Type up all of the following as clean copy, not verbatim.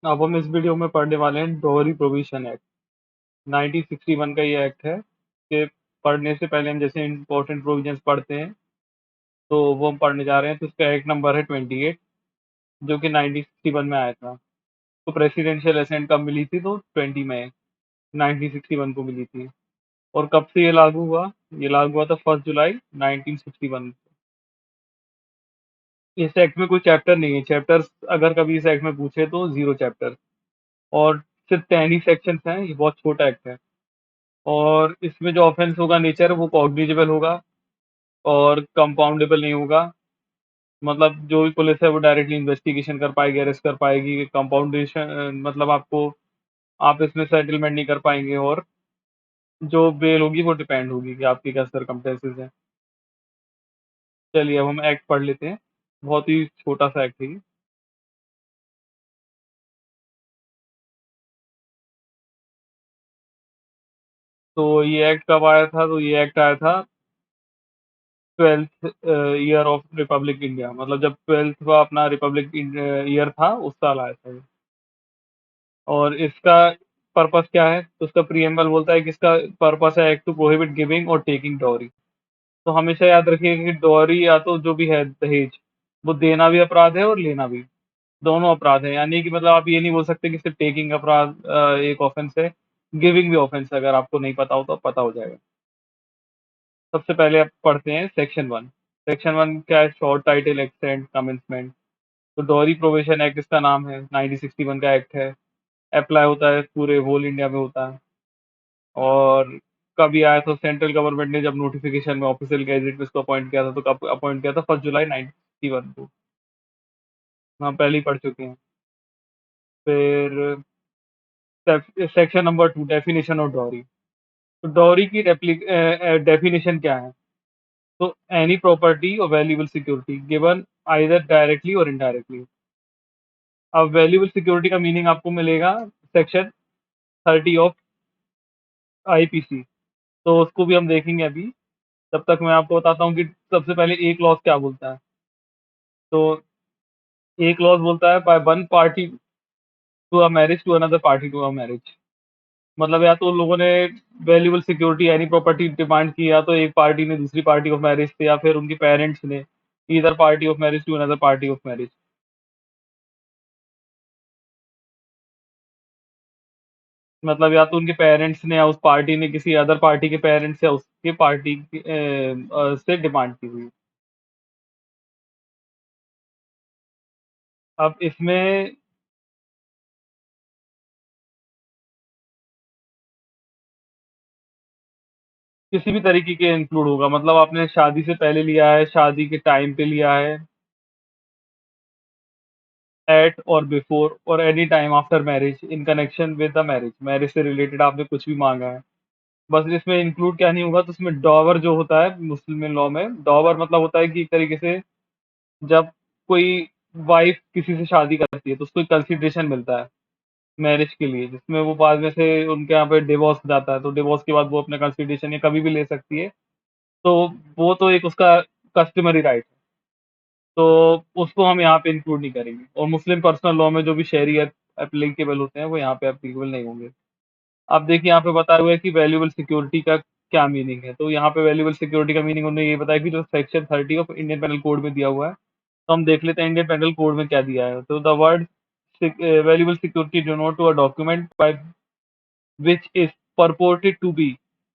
अब हम इस वीडियो में पढ़ने वाले हैं डोहरी प्रोविजन एक्ट। 1961 का ये एक्ट है कि पढ़ने से पहले हम जैसे इंपॉर्टेंट प्रोविजंस पढ़ते हैं तो वो हम पढ़ने जा रहे हैं। तो इसका एक्ट नंबर है 28, जो कि 1961 में आया था। तो प्रेसिडेंशियल असेंट कब मिली थी? तो 20 मई 1961 को मिली थी। और कब से ये लागू हुआ? ये लागू हुआ था 1 जुलाई 1961। इस एक्ट में कोई चैप्टर नहीं है। चैप्टर्स अगर कभी इस एक्ट में पूछे तो 0 चैप्टर, और सिर्फ 10 ही सेक्शंस हैं। ये बहुत छोटा एक्ट है। और इसमें जो ऑफेंस होगा नेचर है वो कॉग्निजेबल होगा और कंपाउंडेबल नहीं होगा। मतलब जो भी पुलिस है वो डायरेक्टली इन्वेस्टिगेशन कर पाएगी, अरेस्ट कर पाएगी। कंपाउंडेशन मतलब आपको, आप इसमें सेटलमेंट नहीं कर पाएंगे, और जो बेल होगी वो डिपेंड होगी कि आपके क्या सर्कमस्टेंसेस हैं। चलिए अब हम एक्ट पढ़ लेते हैं। बहुत ही छोटा सा एक्ट है ये। तो ये एक्ट कब आया था? तो ये एक्ट आया था 12th year of Republic India, मतलब जब 12th का अपना रिपब्लिक ईयर था उस साल आया था ये। और इसका पर्पस क्या है? तो उसका प्रीएम्बल बोलता है कि इसका पर्पस है एक्ट टू प्रोहिबिट गिविंग और टेकिंग डॉरी। तो हमेशा याद रखिएगा कि डॉरी या तो जो भी है दहेज, वो देना भी अपराध है और लेना भी, दोनों अपराध है। यानी कि मतलब आप ये नहीं बोल सकते कि सिर्फ टेकिंग अपराध एक ऑफेंस है, गिविंग भी ऑफेंस है। अगर आपको नहीं पता हो तो पता हो जाएगा। सबसे पहले आप पढ़ते हैं सेक्शन 1। सेक्शन 1 क्या है? Short title, extent, commencement. तो डॉरी प्रोविजन एक्ट इसका नाम है, 1961 का एक्ट है। अप्लाई होता है पूरे होल इंडिया में होता है। और कभी आया था? सेंट्रल गवर्नमेंट ने जब नोटिफिकेशन में ऑफिशियल गैजेट में इसको अपॉइंट किया था, तो कब अपॉइंट किया था? 1 जुलाई 1961 को। हम पहले ही पढ़ चुके हैं। फिर section number 2, definition of dowry. तो डॉरी की डेफिनेशन क्या है? तो एनी प्रॉपर्टी और valuable security given either directly और इनडायरेक्टली। अब वैल्यूएबल सिक्योरिटी का मीनिंग आपको मिलेगा सेक्शन 30 ऑफ आईपीसी। तो उसको भी हम देखेंगे अभी। तब तक मैं आपको बताता हूँ कि सबसे पहले एक लॉज क्या बोलता है। तो एक लॉज बोलता है by one party to a marriage to another party to a marriage. मतलब या तो उन लोगों ने वैल्यूएबल सिक्योरिटी यानी प्रॉपर्टी डिमांड की, या तो एक पार्टी ने दूसरी पार्टी ऑफ मैरिज से, या फिर उनके पेरेंट्स ने either party of marriage to another party of marriage. मतलब या तो उनके पेरेंट्स ने या उस पार्टी ने किसी अदर पार्टी के पेरेंट्स या उसके पार्टी से डिमांड की हुई। अब इसमें किसी भी तरीके के इंक्लूड होगा। मतलब आपने शादी से पहले लिया है, शादी के टाइम पे लिया है, एट और बिफोर और any time after marriage in connection with the marriage. Marriage से रिलेटेड आपने कुछ भी मांगा है। बस इसमें इंक्लूड क्या नहीं होगा? तो उसमें डॉवर जो होता है मुस्लिम लॉ में, डॉवर मतलब होता है कि एक तरीके से जब कोई वाइफ किसी से शादी करती है तो उसको कंसिडरेशन मिलता है मैरिज के लिए, जिसमें वो बाद में से उनके यहाँ पे डिवोर्स हो जाता है, तो डिवोर्स के बाद वो अपने कंसिडरेशन ये कभी भी ले सकती है। तो वो तो एक उसका कस्टमरी राइट है। तो उसको हम यहाँ पे इंक्लूड नहीं करेंगे। और मुस्लिम पर्सनल लॉ में जो भी शरीयत एप्लीकेबल होते हैं वो यहाँ पे एप्लीकेबल नहीं होंगे। अब देखिए यहाँ पे बताया हुआ है कि वैल्यूएबल सिक्योरिटी का क्या मीनिंग है। तो यहाँ पे वैल्यूएबल सिक्योरिटी का मीनिंग उन्होंने ये बताया कि जो section 30 of Indian penal code में दिया हुआ है। तो हम देख लेते हैं इंडियन पेनल कोड में क्या दिया है। तो the word valuable security denote to a document by which is purported to be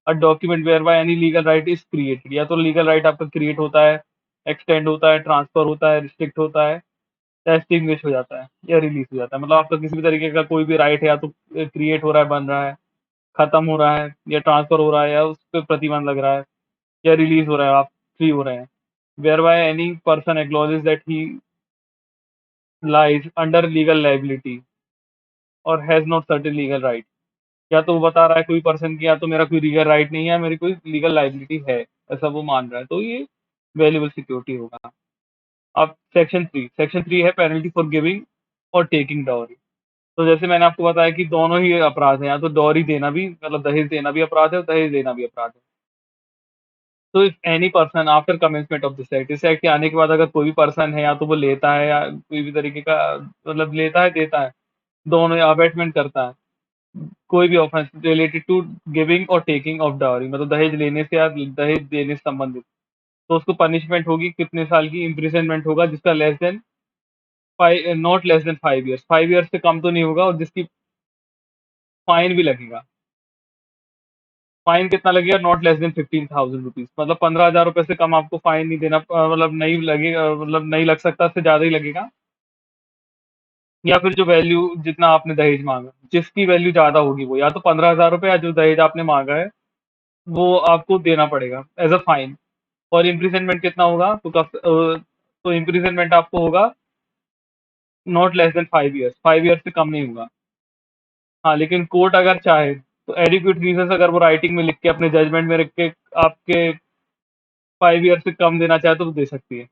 a document whereby any legal right is created। या तो लीगल राइट आपका क्रिएट होता है, एक्सटेंड होता है, ट्रांसफर होता है, रिस्ट्रिक्ट होता है, या एक्सटिंग्विश हो जाता है, या रिलीज हो जाता है। मतलब आपका किसी भी तरीके का कोई भी राइट है, या तो क्रिएट हो रहा है, बन रहा है, खत्म हो रहा है, या ट्रांसफर हो रहा है, या उस पर प्रतिबंध लग रहा है, या रिलीज हो रहा है, आप फ्री हो रहे हैं। whereby any person acknowledges that he lies under legal liability और has not certain legal right. या तो वो बता रहा है कोई पर्सन की, या तो मेरा कोई लीगल राइट नहीं है, मेरी कोई लीगल लाइबिलिटी है, ऐसा वो मान रहा है, तो ये वैल्यूएबल सिक्योरिटी होगा। अब सेक्शन 3 है पेनल्टी फॉर गिविंग और टेकिंग डॉरी। तो जैसे मैंने आपको बताया कि दोनों ही अपराध हैं, या तो डॉरी देना भी मतलब दहेज देना भी अपराध है और दहेज देना भी अपराध है। तो if any person after commencement of this act, इस एक्ट के आने के बाद अगर कोई भी पर्सन है, या तो वो लेता है या कोई भी तरीके का मतलब लेता है, देता है, दोनों अबैटमेंट करता है। कोई भी ऑफेंस रिलेटेड टू गिविंग और टेकिंग ऑफ डावरी, मतलब दहेज लेने से या दहेज देने से संबंधित, तो उसको पनिशमेंट होगी कितने साल की इम्प्रिजनमेंट होगा, जिसका less than not less than 5 years, 5 years से कम तो नहीं होगा, और जिसकी फाइन भी लगेगा। फाइन कितना लगेगा? नॉट लेस देन 15,000 रुपीज, मतलब 15,000 रुपए से कम आपको फाइन नहीं देना, मतलब नहीं लगेगा, मतलब नहीं लग सकता, उससे ज्यादा ही लगेगा। या फिर जो वैल्यू जितना आपने दहेज मांगा, जिसकी वैल्यू ज्यादा होगी वो, या तो 15,000 रुपए, या जो दहेज आपने मांगा है वो आपको देना पड़ेगा एज अ फाइन। और इम्प्रिजनमेंट कितना होगा? तो इम्प्रिजनमेंट आपको होगा not less than 5 years, 5 years से कम नहीं होगा। हाँ, लेकिन कोर्ट अगर चाहे तो एडिक्वेट रीजन, अगर वो राइटिंग में लिख के अपने जजमेंट में लिख के आपके 5 ईयर से कम देना चाहे तो वो दे सकती है।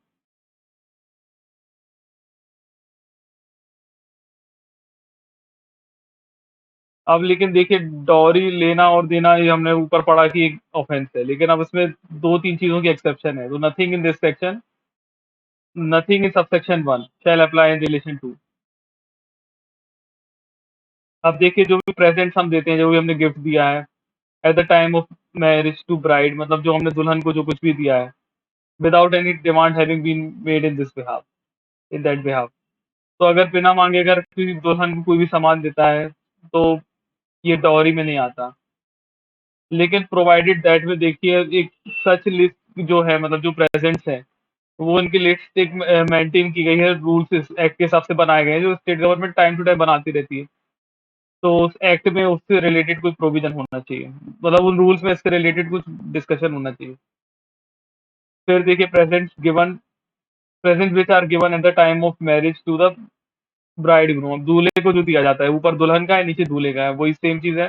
अब लेकिन देखिए, डॉरी लेना और देना ये हमने ऊपर पढ़ा कि एक ऑफेंस है, लेकिन अब इसमें दो तीन चीजों की एक्सेप्शन है। तो nothing in this section, nothing in subsection 1 shall apply in relation to. अब देखिए, जो भी प्रेजेंट्स हम देते हैं, जो भी हमने गिफ्ट दिया है at the time of marriage to bride, मतलब जो हमने दुल्हन को जो कुछ भी दिया है, without any demand having been made in this behalf, in that behalf. तो अगर बिना मांगे अगर किसी दुल्हन को कोई भी सामान देता है, तो ये डॉरी में नहीं आता। लेकिन प्रोवाइडेड दैट में देखिए, एक सच लिस्ट जो है, मतलब जो प्रेजेंट्स है, वो उनकी लिस्ट एक मेंटेन की गई है, रूल्स इस एक्ट के हिसाब से बनाए गए हैं, जो state government time to time बनाती रहती है। तो उस एक्ट में उससे रिलेटेड कुछ प्रोविजन होना चाहिए, मतलब उन रूल्स में इससे रिलेटेड कुछ डिस्कशन होना चाहिए। फिर देखिए, present which are given at the time of marriage to the bride groom, दूल्हे को जो दिया जाता है, ऊपर दुल्हन का है, नीचे दूल्हे का है, वही सेम चीज है।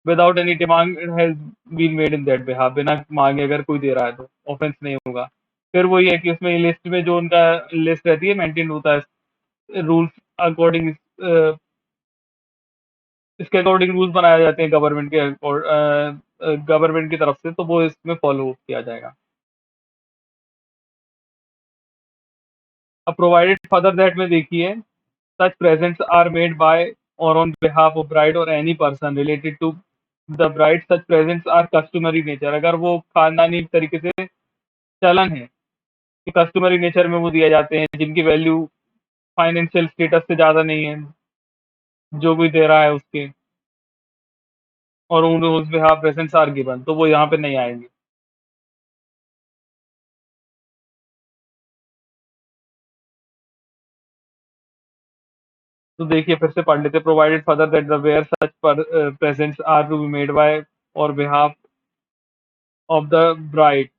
Without any demand has been made in that behalf, बिना मांगे अगर कोई दे रहा है तो ऑफेंस नहीं होगा। फिर वही है कि उसमें लिस्ट में जो उनका लिस्ट रहती है, मेंटेन होता है रूल्स अकॉर्डिंग, इसके अकॉर्डिंग रूल्स बनाए जाते हैं गवर्नमेंट की तरफ से, तो वो इसमें फॉलो किया जाएगा। अब प्रोवाइडेड फर्दर दैट में देखिए, such presents are made by और ऑन बिहाफ ऑफ ब्राइड और any person related to the bride, such presents are customary nature, अगर वो खानदानी तरीके से चलन है कि कस्टमरी नेचर में वो दिए जाते हैं, जिनकी वैल्यू फाइनेंशियल स्टेटस से ज़्यादा नहीं है, जो कोई दे रहा है उसके, और उन उस बिहाफ प्रेजेंट्स आर गिवन, तो वो यहाँ पे नहीं आएंगे। तो देखिए, फिर से पढ़ लेते, provided further that the where such presents are to be made by और behalf of the bride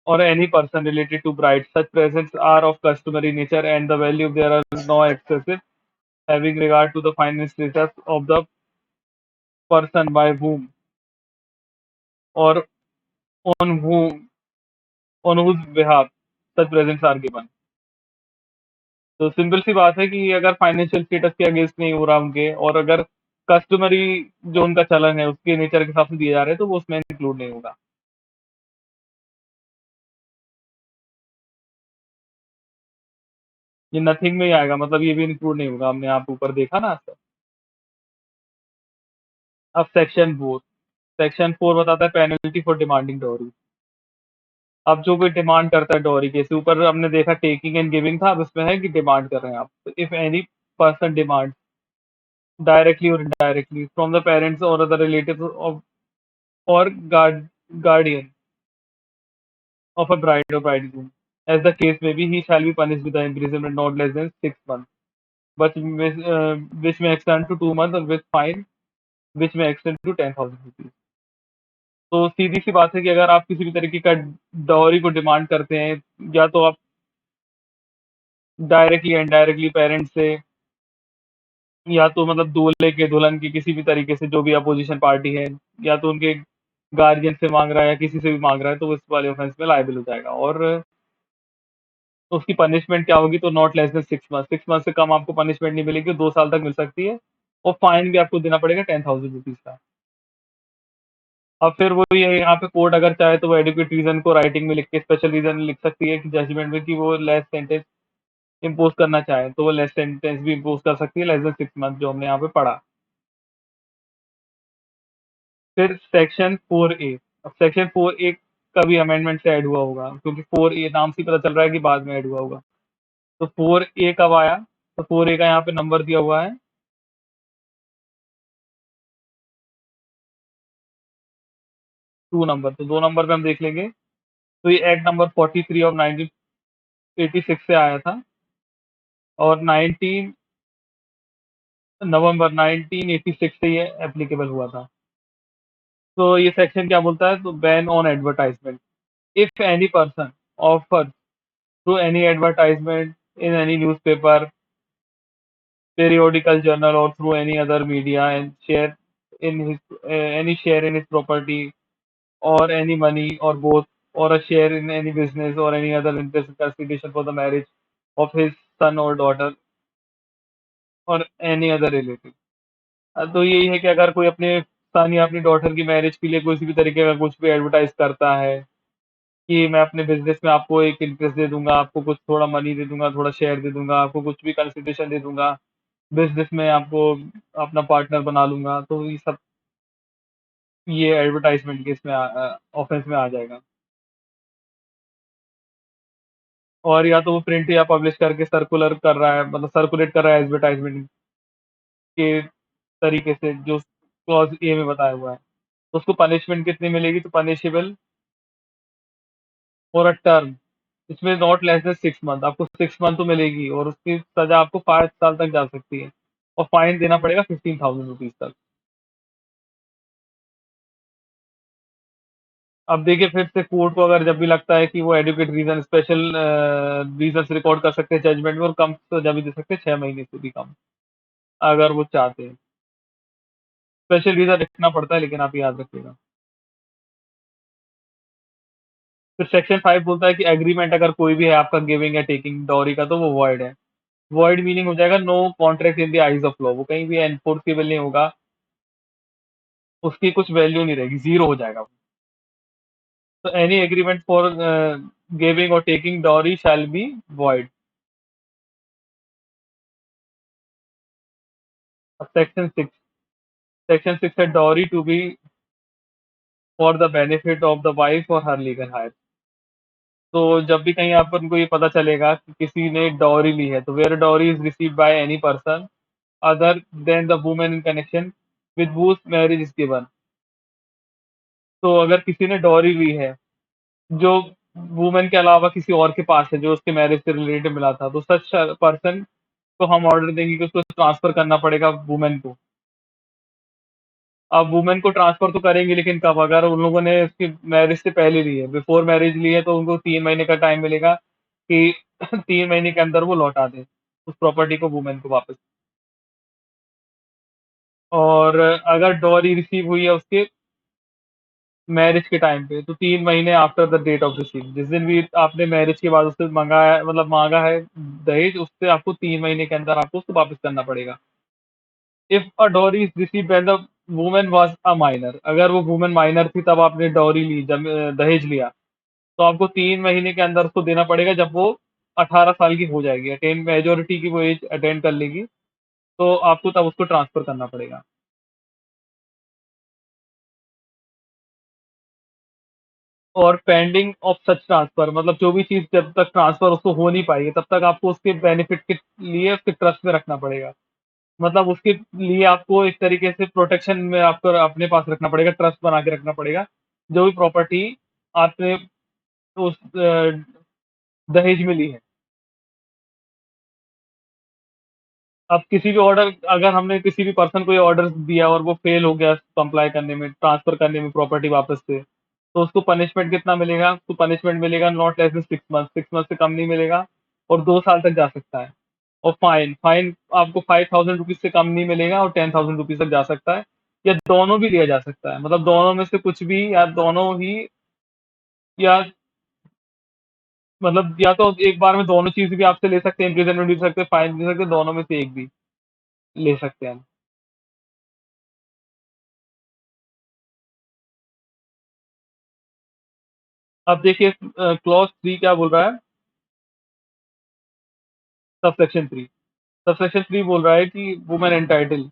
or any person related to bride, such presents are of customary nature and the value there are no excessive, having regard to the financial status of the person by whom or on whom on whose behalf such presents are given। तो simple सी बात है कि अगर financial status के against नहीं हो रहा उनके, और अगर कस्टमरी जो उनका चलन है उसके नेचर के हिसाब से दिए जा रहे हैं, तो वो उसमें इंक्लूड नहीं होगा। ये नथिंग में ही आएगा, मतलब ये भी इंक्लूड नहीं होगा, हमने आप ऊपर देखा ना सर। अब सेक्शन 4 बताता है पेनल्टी फॉर डिमांडिंग डॉरी। अब जो कोई डिमांड करता है डॉरी के, ऊपर हमने देखा टेकिंग एंड गिविंग था, अब इसमें है कि डिमांड कर रहे हैं आप, तो if any person demand directly और इनडायरेक्टली फ्रॉम द पेरेंट्स और अदर रिलेटिव ऑफ और गार्डियन ऑफ अ ब्राइड और bridegroom, as the case may be, he shall be punished with the imprisonment not less than 6 months, which may extend to 2 months, or with fine which may extend to 10,000 rupees। तो सीधी सी बात है कि अगर आप किसी भी तरीके का डॉरी को डिमांड करते हैं, या तो आप डायरेक्टली इनडायरेक्टली पेरेंट्स से, या तो मतलब दूल्हे के दुल्हन की किसी भी तरीके से जो भी अपोजिशन पार्टी है, या तो उनके गार्जियन से मांग रहा है या किसी से भी मांग रहा है, तो वो इस वाले ऑफेंस में लायबल हो जाएगा। और उसकी पनिशमेंट क्या होगी? तो not less than 6 month, 6 month से कम आपको पनिशमेंट नहीं मिलेगी, 2 साल तक मिल सकती है, और फाइन भी आपको देना पड़ेगा 10,000 रुपीज का। अब फिर वो ये यहाँ पे कोर्ट अगर चाहे तो वो एडिक्वेट रीजन को राइटिंग में लिख के स्पेशल रीजन लिख सकती है कि जजमेंट में, कि वो लेस सेंटेंस इम्पोज़ करना चाहे, तो वो लेस सेंटेंस भी इम्पोज़ कर सकती है, लेस देन 6 मंथ जो हमने यहाँ पे पढ़ा। फिर सेक्शन 4A, अब सेक्शन 4A का भी अमेंडमेंट से ऐड हुआ होगा, क्योंकि 4A नाम से ही पता चल रहा है कि बाद में ऐड हुआ होगा। तो 4A कब आया? तो 4A का यहाँ पे नंबर दिया हुआ है 2 नंबर, तो 2 नंबर पे हम देख लेंगे। तो ये एक्ट नंबर 43 ऑफ 1986 से आया था और 19 नवंबर 1986 से ये एप्लीकेबल हुआ था। तो ये सेक्शन क्या बोलता है? तो ban on advertisement, if any person offer through any advertisement in any newspaper, periodical journal or through any other media and share in his any share in his property or any money or both, or a share in any business or any other interest consideration for the marriage of his son or daughter or any other relative। तो यही है कि अगर कोई अपने सन या अपनी daughter की मैरिज के लिए किसी भी तरीके का कुछ भी एडवर्टाइज करता है कि मैं अपने बिजनेस में आपको एक इंटरेस्ट दे दूंगा, आपको कुछ थोड़ा मनी दे दूंगा, थोड़ा शेयर दे दूंगा, आपको कुछ भी कंसिडरेशन दे दूंगा, बिज़नेस में आपको अपना पार्टनर बना लूँगा, तो ये सब ये एडवर्टाइज़मेंट के इसमें ऑफ़ेंस में आ जाएगा। और या तो वो प्रिंट या पब्लिश करके सर्कुलर कर रहा है, मतलब सर्कुलेट कर रहा है एडवर्टाइज़मेंट के तरीके से जो क्लॉज़ ए में बताया हुआ है। तो उसको पनिशमेंट कितनी मिलेगी? तो पनिशेबल फॉर अ टर्म, इसमें नॉट लेस देन 6 मंथ, आपको 6 मंथ तो मिलेगी और उसकी सज़ा आपको 5 साल तक जा सकती है और फाइन देना पड़ेगा 15,000 रुपीज़ तक। अब देखिए फिर से कोर्ट को अगर जब भी लगता है कि वो adequate reason special reasons record कर सकते हैं जजमेंट में और कम सज़ा भी दे सकते हैं 6 महीने से भी कम, अगर वो चाहते हैं। स्पेशल रीज़न लिखना पड़ता है लेकिन आप याद रखिएगा। फिर सेक्शन 5 बोलता है कि एग्रीमेंट अगर कोई भी है आपका गिविंग या टेकिंग डॉरी का, तो वो वॉइड है। वॉइड मीनिंग हो जाएगा no contract in the eyes of law, वो कहीं भी एनफोर्सेबल नहीं होगा, उसकी कुछ वैल्यू नहीं रहेगी, ज़ीरो हो जाएगा वो। तो एनी एग्रीमेंट फॉर गिविंग और taking dowry shall be void. अब सेक्शन 6 है dowry to be for the benefit of the wife और हर लीगल हायर। तो जब भी कहीं आप उनको ये पता चलेगा कि किसी ने डॉरी ली है, तो where dowry is received by any person other than the woman in connection with whose marriage is given. तो अगर किसी ने डॉरी ली है जो वुमन के अलावा किसी और के पास है, जो उसके मैरिज से रिलेटेड मिला था, तो सच पर्सन को हम ऑर्डर देंगे कि उसको ट्रांसफर करना पड़ेगा वुमन को। अब वुमेन को ट्रांसफ़र तो करेंगे लेकिन कब? अगर उन लोगों ने उसकी मैरिज से पहले ली है, बिफ़ोर मैरिज ली है, तो उनको 3 महीने का टाइम मिलेगा कि 3 महीने के अंदर वो लौटा दें, उस प्रॉपर्टी को वुमेन को वापस। और अगर डॉरी रिसीव हुई है उसके मैरिज के टाइम पे, तो 3 महीने after the date of receive, जिस दिन भी आपने मैरिज के बाद उससे मँगाया है, मतलब माँगा है दहेज, उससे आपको 3 महीने के अंदर आपको उसको वापस करना पड़ेगा। If a dowry is received when the woman was a minor, अगर वो वुमन माइनर थी तब आपने डॉरी ली, दहेज लिया, तो आपको 3 महीने के अंदर उसको देना पड़ेगा। जब वो 18 साल की हो जाएगी, अटेन मेजॉरिटी की वो एज अटेन कर लेगी, तो आपको तब उसको ट्रांसफर करना पड़ेगा। और पेंडिंग ऑफ सच ट्रांसफर, मतलब जो भी चीज़ जब तक ट्रांसफर उसको हो नहीं पाएगी, तब तक आपको उसके बेनिफिट के लिए उसके ट्रस्ट में रखना पड़ेगा। मतलब उसके लिए आपको एक तरीके से प्रोटेक्शन में आपको अपने पास रखना पड़ेगा, ट्रस्ट बना के रखना पड़ेगा। जो भी प्रॉपर्टी आपने उस दहेज में ली है। अब किसी भी ऑर्डर, अगर हमने किसी भी पर्सन को ये ऑर्डर दिया और वो फेल हो गया कंप्लाई करने में, ट्रांसफर करने में प्रॉपर्टी वापस से, तो उसको पनिशमेंट कितना मिलेगा? उसको पनिशमेंट मिलेगा not less than 6 month, 6 month से कम नहीं मिलेगा और 2 साल तक जा सकता है। और फाइन फाइन आपको 5,000 रुपीज़ से कम नहीं मिलेगा और 10,000 रुपीज़ तक जा सकता है, या दोनों भी लिया जा सकता है। मतलब दोनों में से कुछ भी, या दोनों ही, या मतलब या तो एक बार में दोनों चीज़ भी आपसे ले सकते हैं, इम्प्रिज़नमेंट भी ले सकते हैं, फाइन भी ले सकते हैं, दोनों में से एक भी ले सकते हैं हम। अब देखिए क्लॉज़ 3 क्या बोल रहा है? सबसेक्शन 3 सबसेक्शन 3 बोल रहा है कि woman entitle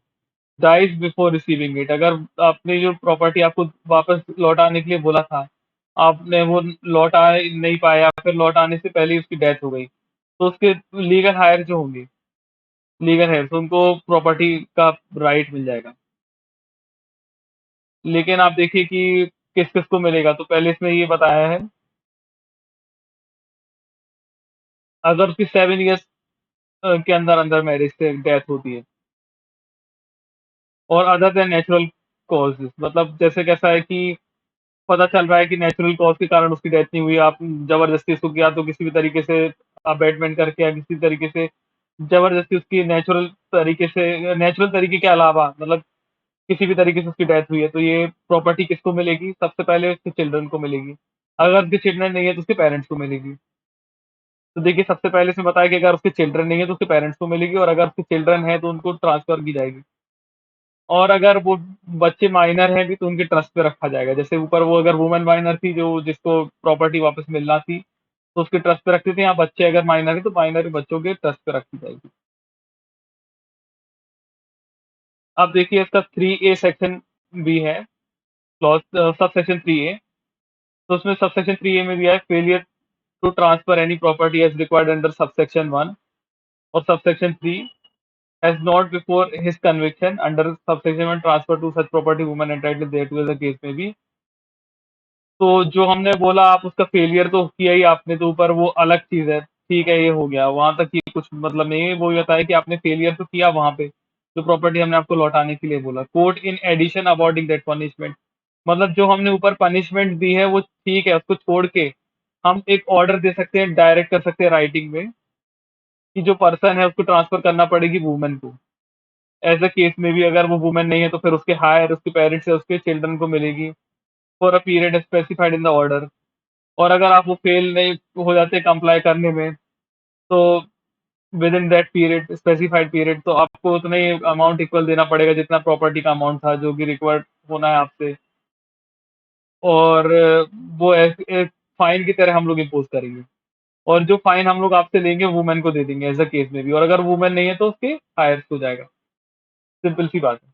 dies before receiving it. अगर आपने जो प्रॉपर्टी आपको वापस लौटाने के लिए बोला था, आपने वो लौटा नहीं पाया, फिर लौटाने से पहले ही उसकी डेथ हो गई, तो उसके लीगल हायर जो होंगे, लीगल हेयर्स उनको प्रॉपर्टी का राइट मिल जाएगा। लेकिन आप देखिए कि किस-किस को मिलेगा, तो पहले इसमें ये बताया है, अगर उसकी 7 इयर्स के अंदर-अंदर मैरिज से डेथ होती है और अदर देन नेचुरल कॉज़ेज़, मतलब जैसे कैसा है कि पता चल रहा है कि नेचुरल कॉज़ के कारण उसकी डेथ नहीं हुई, आप ज़बरदस्ती उसको या तो किसी भी तरीके से अबैटमेंट करके या किसी तरीके से ज़बरदस्ती उसकी नेचुरल तरीके के अलावा मतलब किसी भी तरीके से उसकी डेथ हुई है, तो ये प्रॉपर्टी किसको मिलेगी? सबसे पहले उसके चिल्ड्रन को मिलेगी। अगर उसके चिल्ड्रन नहीं है तो उसके पेरेंट्स को मिलेगी। तो देखिए सबसे पहले इसमें बताया कि अगर उसके चिल्ड्रन नहीं है तो उसके पेरेंट्स को मिलेगी और अगर उसके चिल्ड्रन है तो उनको ट्रांसफ़र की जाएगी। और अगर वो बच्चे माइनर हैं भी तो उनके ट्रस्ट पे रखा जाएगा। जैसे ऊपर वो अगर वुमन माइनर थी जो जिसको प्रॉपर्टी वापस मिलना थी, तो उसके ट्रस्ट पे रखते थे, यहाँ बच्चे अगर माइनर हैं तो माइनर बच्चों के ट्रस्ट पे रखी जाएगी। अब देखिए इसका 3A सेक्शन भी है, सबसेक्शन 3A। तो उसमें सबसेक्शन 3A में दिया है failure to transfer any property as required under subsection 1 और subsection 3 has not before his conviction under subsection 1 transfer to such property woman entitled thereto as the case may be। तो जो हमने बोला आप उसका फेलियर तो किया ही आपने, तो ऊपर वो अलग चीज़ है, ठीक है ये हो गया, वहाँ तक ये कुछ मतलब नहीं है, वो ये बताया कि आपने फेलियर तो किया वहाँ पे, जो प्रॉपर्टी हमने आपको लौटाने के लिए बोला। Court in addition awarding that punishment, मतलब जो हमने ऊपर पनिशमेंट दी है वो ठीक है, उसको छोड़ के हम एक ऑर्डर दे सकते हैं, डायरेक्ट कर सकते हैं राइटिंग में कि जो पर्सन है उसको ट्रांसफर करना पड़ेगी वुमन को। एज़ अ केस में भी अगर वो वुमन नहीं है तो फिर उसके हायर उसके पेरेंट्स या उसके चिल्ड्रन को मिलेगी for a period specified in the order. और अगर आप वो फेल नहीं हो जाते कंप्लाई करने में, तो with in that period specified period तो आपको उतना ही अमाउंट इक्वल देना पड़ेगा जितना प्रॉपर्टी का अमाउंट था जो कि रिक्वायर्ड होना है आपसे। और वो एक फाइन की तरह हम लोग इम्पोज करेंगे और जो फाइन हम लोग आपसे लेंगे वुमेन को दे देंगे एज अ केस में भी, और अगर वुमेन नहीं है तो उसके हायर हो जाएगा। सिंपल सी बात है।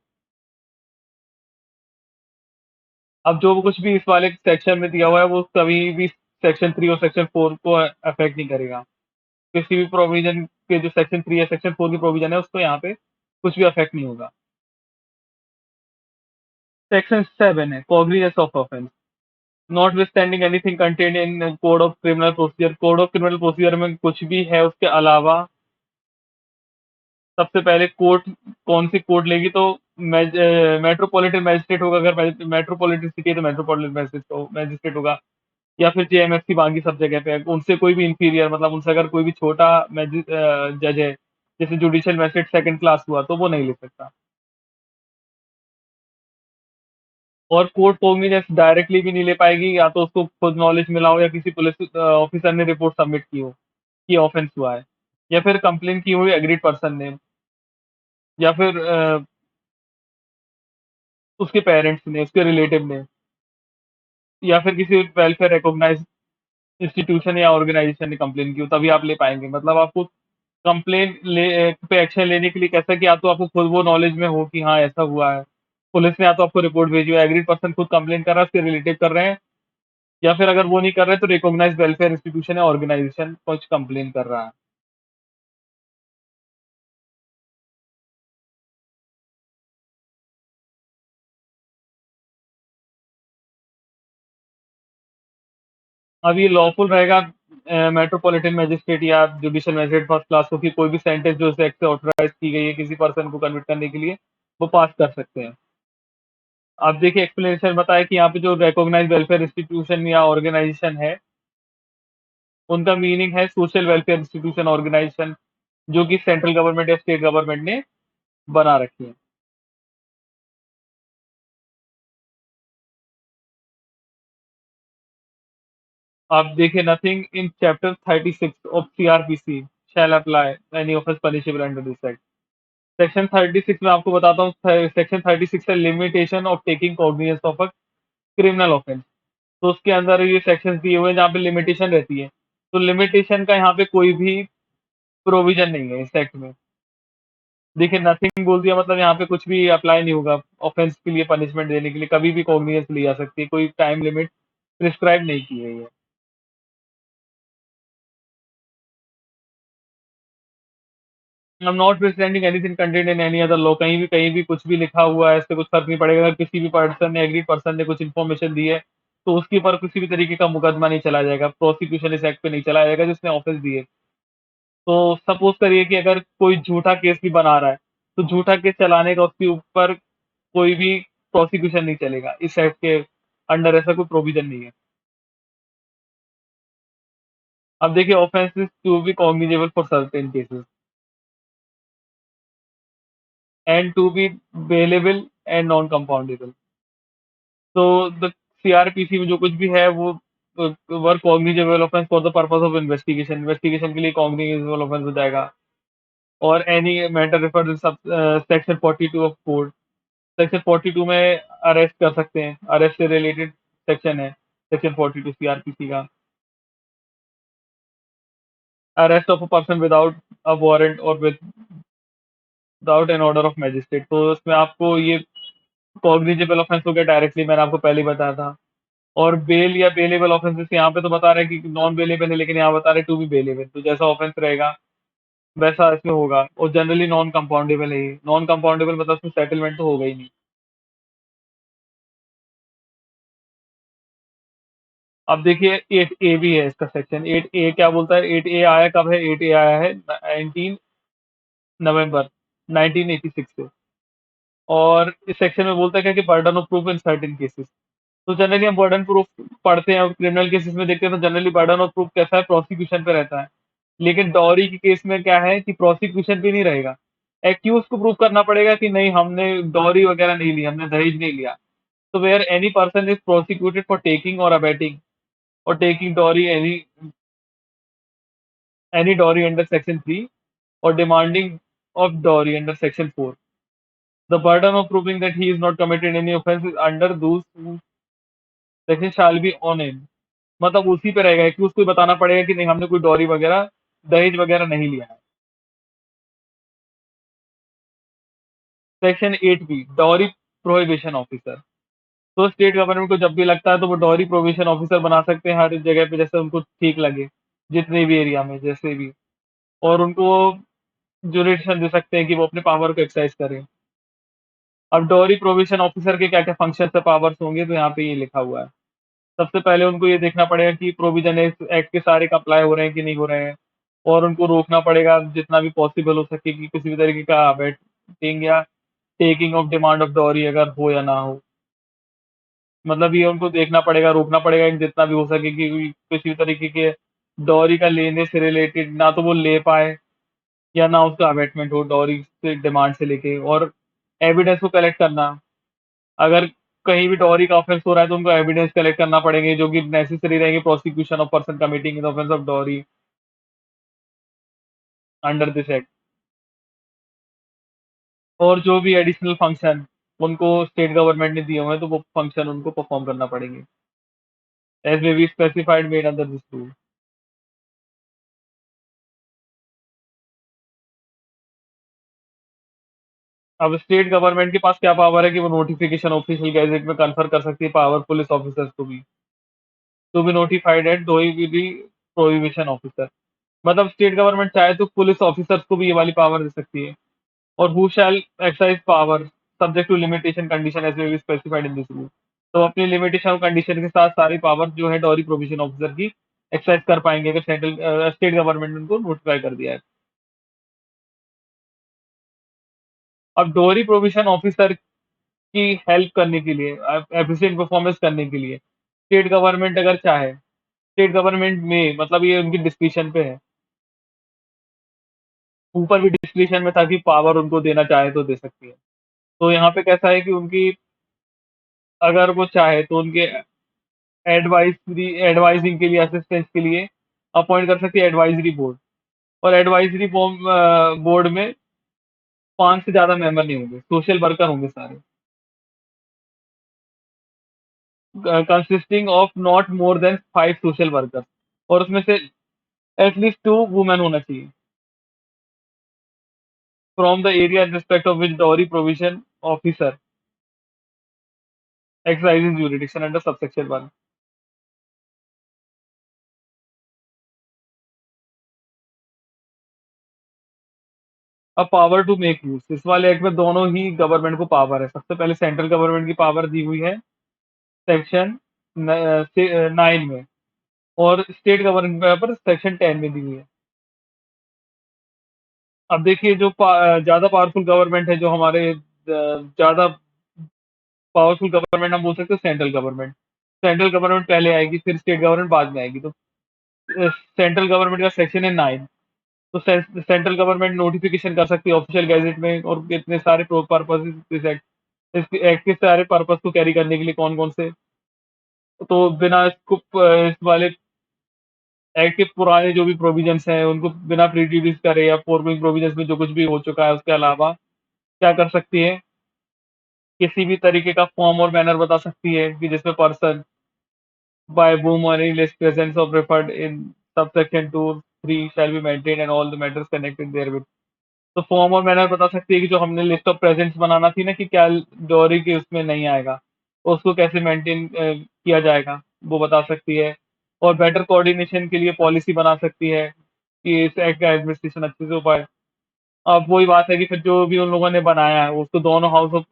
अब जो कुछ भी इस वाले सेक्शन में दिया हुआ है वो कभी भी सेक्शन 3 और सेक्शन 4 को अफेक्ट नहीं करेगा। किसी भी प्रोविजन के जो सेक्शन 3 या सेक्शन 4 की प्रोविजन है उसको यहाँ पे कुछ भी अफेक्ट नहीं होगा। सेक्शन 7 है cognizance of offence. Notwithstanding anything contained in code of criminal procedure, code of criminal procedure में कुछ भी है उसके अलावा सबसे पहले कोर्ट कौन सी कोर्ट लेगी, तो मेट्रोपॉलिटन मैजिस्ट्रेट होगा, अगर मेट्रोपॉलिटन सिटी है तो मेट्रोपॉलिटन मैजिस्ट्रेट होगा, या फिर जेएमएफसी बाकी सब जगह पे है। उनसे कोई भी इंफीरियर मतलब उनसे अगर कोई भी छोटा जज है, जैसे जुडिशियल मैजिस्ट्रेट सेकंड क्लास हुआ तो वो नहीं ले सकता। और कोर्ट कॉग्निजेंस डायरेक्टली भी नहीं ले पाएगी, या तो उसको खुद नॉलेज मिला हो या किसी पुलिस ऑफिसर ने रिपोर्ट सबमिट की हो कि ऑफेंस हुआ है, या फिर कंप्लेन की हुई एग्रीड पर्सन ने, या फिर उसके पेरेंट्स ने, उसके रिलेटिव ने, या फिर किसी वेलफेयर रिकॉग्नाइज्ड इंस्टीट्यूशन या ऑर्गेनाइजेशन ने कंप्लेन की हो, तभी आप ले पाएंगे। मतलब आपको कंप्लेन पे एक्शन लेने के लिए कैसा कि या तो आपको खुद वो नॉलेज में हो कि हाँ ऐसा हुआ है, पुलिस ने या तो आपको रिपोर्ट भेजी हो, एग्रीड पर्सन खुद कंप्लेन कर रहा है, उसके रिलेटिव कर रहे हैं, या फिर अगर वो नहीं कर रहे तो रिकॉग्नाइज्ड वेलफेयर इंस्टीट्यूशन या ऑर्गेनाइजेशन कुछ कंप्लेन कर रहा है। अब ये लॉफुल रहेगा मेट्रोपॉलिटन मैजिस्ट्रेट या जुडिशियल मैजिस्ट्रेट फर्स्ट क्लास को कि कोई भी सेंटेंस जो एक्ट से ऑथराइज की गई है किसी पर्सन को कन्विक्ट करने के लिए वो पास कर सकते हैं। आप देखिए एक्सप्लेनेशन बताया कि यहाँ पे जो रिकॉग्नाइज्ड वेलफेयर इंस्टीट्यूशन या ऑर्गेनाइजेशन है, उनका मीनिंग है सोशल वेलफेयर इंस्टीट्यूशन ऑर्गेनाइजेशन, जो कि सेंट्रल गवर्नमेंट या स्टेट गवर्नमेंट ने बना रखी है। आप देखिए nothing in chapter 36 of CrPC shall apply any offence punishable under this act. Section 36 में आपको बताता हूँ, सेक्शन 36 है limitation of taking cognizance of a criminal offence. तो उसके अंदर ये सेक्शंस दिए हुए हैं जहाँ पे लिमिटेशन रहती है। तो लिमिटेशन का यहाँ पे कोई भी प्रोविज़न नहीं है इस एक्ट में। देखिए नथिंग बोल दिया मतलब यहाँ पे कुछ भी अप्लाई नहीं होगा, ऑफ़ेंस के लिए पनिशमेंट देने के लिए कभी भी कॉग्निज़ेंस ली जा सकती है, कोई टाइम लिमिट प्रिस्क्राइब नहीं की है ये। I am not pretending anything contained in any other law कहीं भी कुछ भी लिखा हुआ है, इससे कुछ फ़र्क नहीं पड़ेगा। अगर किसी भी पर्सन ने एग्रीड पर्सन ने कुछ इन्फॉर्मेशन दी है, तो उसके ऊपर किसी भी तरीके का मुकदमा नहीं चलाया जाएगा, प्रोसिक्यूशन इस एक्ट पे नहीं चलाया जाएगा जिसने ऑफ़ेंस दी है। तो सपोज़ करिए कि अगर कोई झूठा केस भी बना रहा है, तो झूठा केस चलाने का उसके ऊपर कोई भी प्रोसिक्यूशन नहीं चलेगा। इस एक्ट के अंडर ऐसा कोई प्रोविज़न नहीं है। अब देखिए offences to be cognizable for certain cases and to be bailable and non compoundable. तो द सीआरपीसी में जो कुछ भी है वो were cognizable offence for the purpose of investigation, investigation के लिए कॉग्निजेबल ऑफेंस हो जाएगा। और any matter referred section 42 of code, section 42 में अरेस्ट कर सकते हैं, अरेस्ट से रिलेटेड सेक्शन है सेक्शन 42 सीआरपीसी का। Arrest of a person without a warrant और without an order of magistrate, तो उसमें आपको ये कॉग्निजेबल ऑफेंस हो गया डायरेक्टली, मैंने आपको पहले ही बताया था। और बेल या बेलेबल ऑफेंसेस यहाँ पे तो बता रहे हैं कि नॉन बेलेबल है, लेकिन यहाँ बता रहे हैं टू बी बेलेबल, तो जैसा ऑफेंस रहेगा वैसा इसमें होगा। और जनरली नॉन कंपाउंडेबल है ये, नॉन कंपाउंडेबल मतलब उसमें सेटलमेंट तो होगा ही नहीं। अब देखिए 8A भी है इसका सेक्शन। 8A क्या बोलता है? 8A आया कब है? 8A आया है 19 नवंबर 1986 से। और इस सेक्शन में बोलता है क्या कि burden of proof in certain cases. तो जनरली हम बर्डन प्रूफ पढ़ते हैं और क्रिमिनल केसेस में देखते हैं, तो जनरली बर्डन ऑफ प्रूफ कैसा है? प्रोसिक्यूशन पे रहता है। लेकिन डॉरी के केस में क्या है कि प्रोसिक्यूशन पे नहीं रहेगा, एक्यूज को प्रूव करना पड़ेगा कि नहीं हमने डॉरी वगैरह नहीं ली, हमने दहेज नहीं लिया। तो where any person is prosecuted for taking और अबेटिंग और taking dowry any dowry under section 3 or demanding of dowry under section 4, the burden of proving that he is not committed any offense is under those section shall be on him। मतलब उसी पे रहेगा कि उसको बताना पड़ेगा कि नहीं हमने कोई डॉरी वगैरह दहेज वगैरह नहीं लिया है। Section 8B dowry prohibition officer, तो स्टेट गवर्नमेंट को जब भी लगता है तो वो डॉरी प्रोहिबिशन ऑफिसर बना सकते हैं हर जगह पे जैसे उनको ठीक लगे, जितने भी एरिया में जैसे भी। और उनको जुरिडिक्शन दे सकते हैं कि वो अपने पावर को एक्सरसाइज करें। अब डॉरी प्रोविजन ऑफिसर के क्या-क्या फंक्शंस है, पावर्स होंगे, तो यहाँ पे ये लिखा हुआ है। सबसे पहले उनको ये देखना पड़ेगा कि प्रोविजन एक्ट के सारे का अप्लाई हो रहे हैं कि नहीं हो रहे हैं, और उनको रोकना पड़ेगा जितना भी पॉसिबल हो सके कि किसी भी तरीके का बेटिंग या taking of demand of dowry अगर हो या ना हो। मतलब ये उनको देखना पड़ेगा, रोकना पड़ेगा कि जितना भी हो सके कि किसी भी तरीके के डॉरी का लेने से रिलेटेड ना तो वो ले पाए या ना उसका अबैटमेंट हो डॉरी से डिमांड से लेके। और एविडेंस को कलेक्ट करना, अगर कहीं भी डॉरी का ऑफेंस हो रहा है तो उनको एविडेंस कलेक्ट करना पड़ेंगे जो कि नेसेसरी रहेंगे prosecution of person committing the offence of dowry under this act. और जो भी एडिशनल फंक्शन उनको स्टेट गवर्नमेंट ने दिए हुए हैं तो वो फंक्शन उनको परफॉर्म करना पड़ेंगे as may be specified made under this rule. अब स्टेट गवर्नमेंट के पास क्या पावर है कि वो नोटिफिकेशन ऑफिशियल गैजेट में कन्फर कर सकती है पावर पुलिस ऑफिसर्स को भी टू बी नोटिफाइड एट दो ही बी प्रोहिबिशन ऑफिसर। मतलब स्टेट गवर्नमेंट चाहे तो पुलिस ऑफिसर्स को भी ये वाली पावर दे सकती है। और who shall exercise power subject to limitation condition as may be specified in this rule. तो अपनी लिमिटेशन और कंडीशन के साथ सारी पावर जो है डॉरी प्रोविजन ऑफिसर की एक्सरसाइज कर पाएंगे अगर सेंट्रल स्टेट गवर्नमेंट ने उनको नोटिफाई कर दिया है। अब डोरी प्रोविजन ऑफिसर की हेल्प करने के लिए, एफिशिएंट परफॉर्मेंस करने के लिए स्टेट गवर्नमेंट अगर चाहे, स्टेट गवर्नमेंट में मतलब ये उनकी डिस्क्रिप्शन पे है, ऊपर भी डिस्क्रिप्शन में था कि पावर उनको देना चाहे तो दे सकती है। तो यहाँ पे कैसा है कि उनकी अगर वो चाहे तो उनके एडवाइजिंग के लिए, असिस्टेंस के लिए अपॉइंट कर सकती है एडवाइजरी बोर्ड। और एडवाइजरी बोर्ड में 5 से ज़्यादा मेंबर नहीं होंगे, सोशल वर्कर होंगे सारे, consisting of not more than 5 social worker, और उसमें से एटलीस्ट 2 वुमेन होना चाहिए। From the area in respect of which dowry provision officer exercises jurisdiction under subsection 1. अब पावर टू मेक रूल्स, इस वाले एक्ट में दोनों ही गवर्नमेंट को पावर है। सबसे पहले सेंट्रल गवर्नमेंट की पावर दी हुई है सेक्शन 9 में, और स्टेट गवर्नमेंट पर सेक्शन 10 में दी हुई है। अब देखिए जो ज्यादा पावरफुल गवर्नमेंट है, जो हमारे ज्यादा पावरफुल गवर्नमेंट हम बोल सकते हैं सेंट्रल गवर्नमेंट। सेंट्रल गवर्नमेंट पहले आएगी, फिर स्टेट गवर्नमेंट बाद में आएगी। तो सेंट्रल गवर्नमेंट का सेक्शन है 9। तो सेंट्रल गवर्नमेंट नोटिफिकेशन कर सकती है ऑफिशियल गैजेट में, और इतने सारे पर्पज इस एक्ट के सारे पर्पज को कैरी करने के लिए कौन कौन से। तो बिना इसको इस वाले एक्ट के पुराने जो भी प्रोविजंस हैं उनको बिना प्रीजुडिस करे, या फॉरगोइंग प्रोविजंस में जो कुछ भी हो चुका है उसके अलावा क्या कर सकती है, किसी भी तरीके का फॉर्म और मैनर बता सकती है कि जिसमें person by whom any list presents or referred in subsection 2, 3 shall be maintained and all the matters connected therewith। तो फॉर्म और मैनर बता सकती है कि जो हमने लिस्ट ऑफ प्रेजेंट्स बनाना थी ना, कि क्या डोरी के उसमें नहीं आएगा, तो उसको कैसे मेंटेन किया जाएगा वो बता सकती है। और बेटर कोऑर्डिनेशन के लिए पॉलिसी बना सकती है कि इस एक्ट का एडमिनिस्ट्रेशन अच्छे से हो पाए। अब वही बात है कि फिर जो भी उन लोगों ने बनाया है उसको दोनों हाउस ऑफ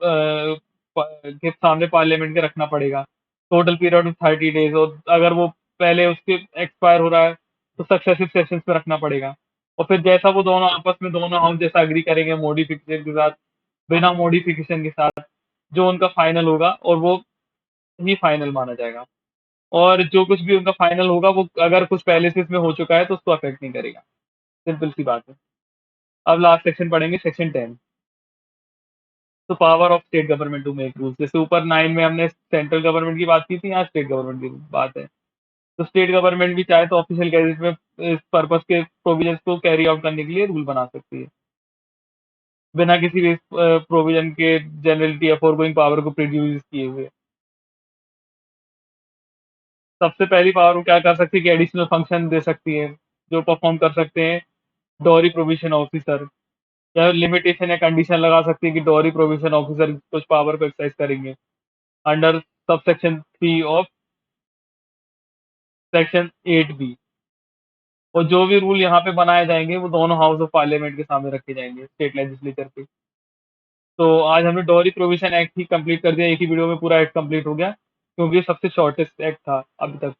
के सामने पार्लियामेंट के रखना पड़ेगा, टोटल पीरियड ऑफ 30 डेज। और अगर वो पहले उसके एक्सपायर हो रहा है तो सक्सेसिव सेशंस में रखना पड़ेगा। और फिर जैसा वो दोनों आपस में दोनों हाउस जैसा एग्री करेंगे मॉडिफिकेशन के साथ, बिना मॉडिफिकेशन के साथ, जो उनका फाइनल होगा और वो ही फाइनल माना जाएगा। और जो कुछ भी उनका फाइनल होगा वो अगर कुछ पहले से इसमें हो चुका है तो उसको अफेक्ट नहीं करेगा। सिंपल सी बात है। अब लास्ट सेक्शन पढ़ेंगे, सेक्शन 10। तो power of state government to make rules, जैसे ऊपर 9 में हमने सेंट्रल गवर्नमेंट की बात की थी, यहाँ स्टेट गवर्नमेंट की बात है। तो स्टेट गवर्नमेंट भी चाहे तो ऑफिशियल गैजेट में इस पर्पस के प्रोविजंस को कैरी आउट करने के लिए रूल बना सकती है, बिना किसी भी प्रोविजन के जनरलिटी या फोरगोइंग पावर को प्रोड्यूस किए हुए। सबसे पहली पावर वो क्या कर सकती है कि एडिशनल फंक्शन दे सकती है, जो परफॉर्म कर सकते हैं डोरी प्रोविजन ऑफिसर, या लिमिटेशन या कंडीशन लगा सकती है कि डोरी प्रोविजन ऑफिसर कुछ पावर को एक्सरसाइज करेंगे under subsection 3 of section 8 B. और जो भी रूल यहाँ पे बनाए जाएंगे वो दोनों हाउस ऑफ पार्लियामेंट के सामने रखे जाएंगे, स्टेट लेजिस्लेचर के। तो आज हमने डोरी प्रोविजन एक्ट ही कंप्लीट कर दिया, एक ही वीडियो में पूरा एक्ट कंप्लीट हो गया, क्योंकि ये सबसे शॉर्टेस्ट एक्ट था अभी तक।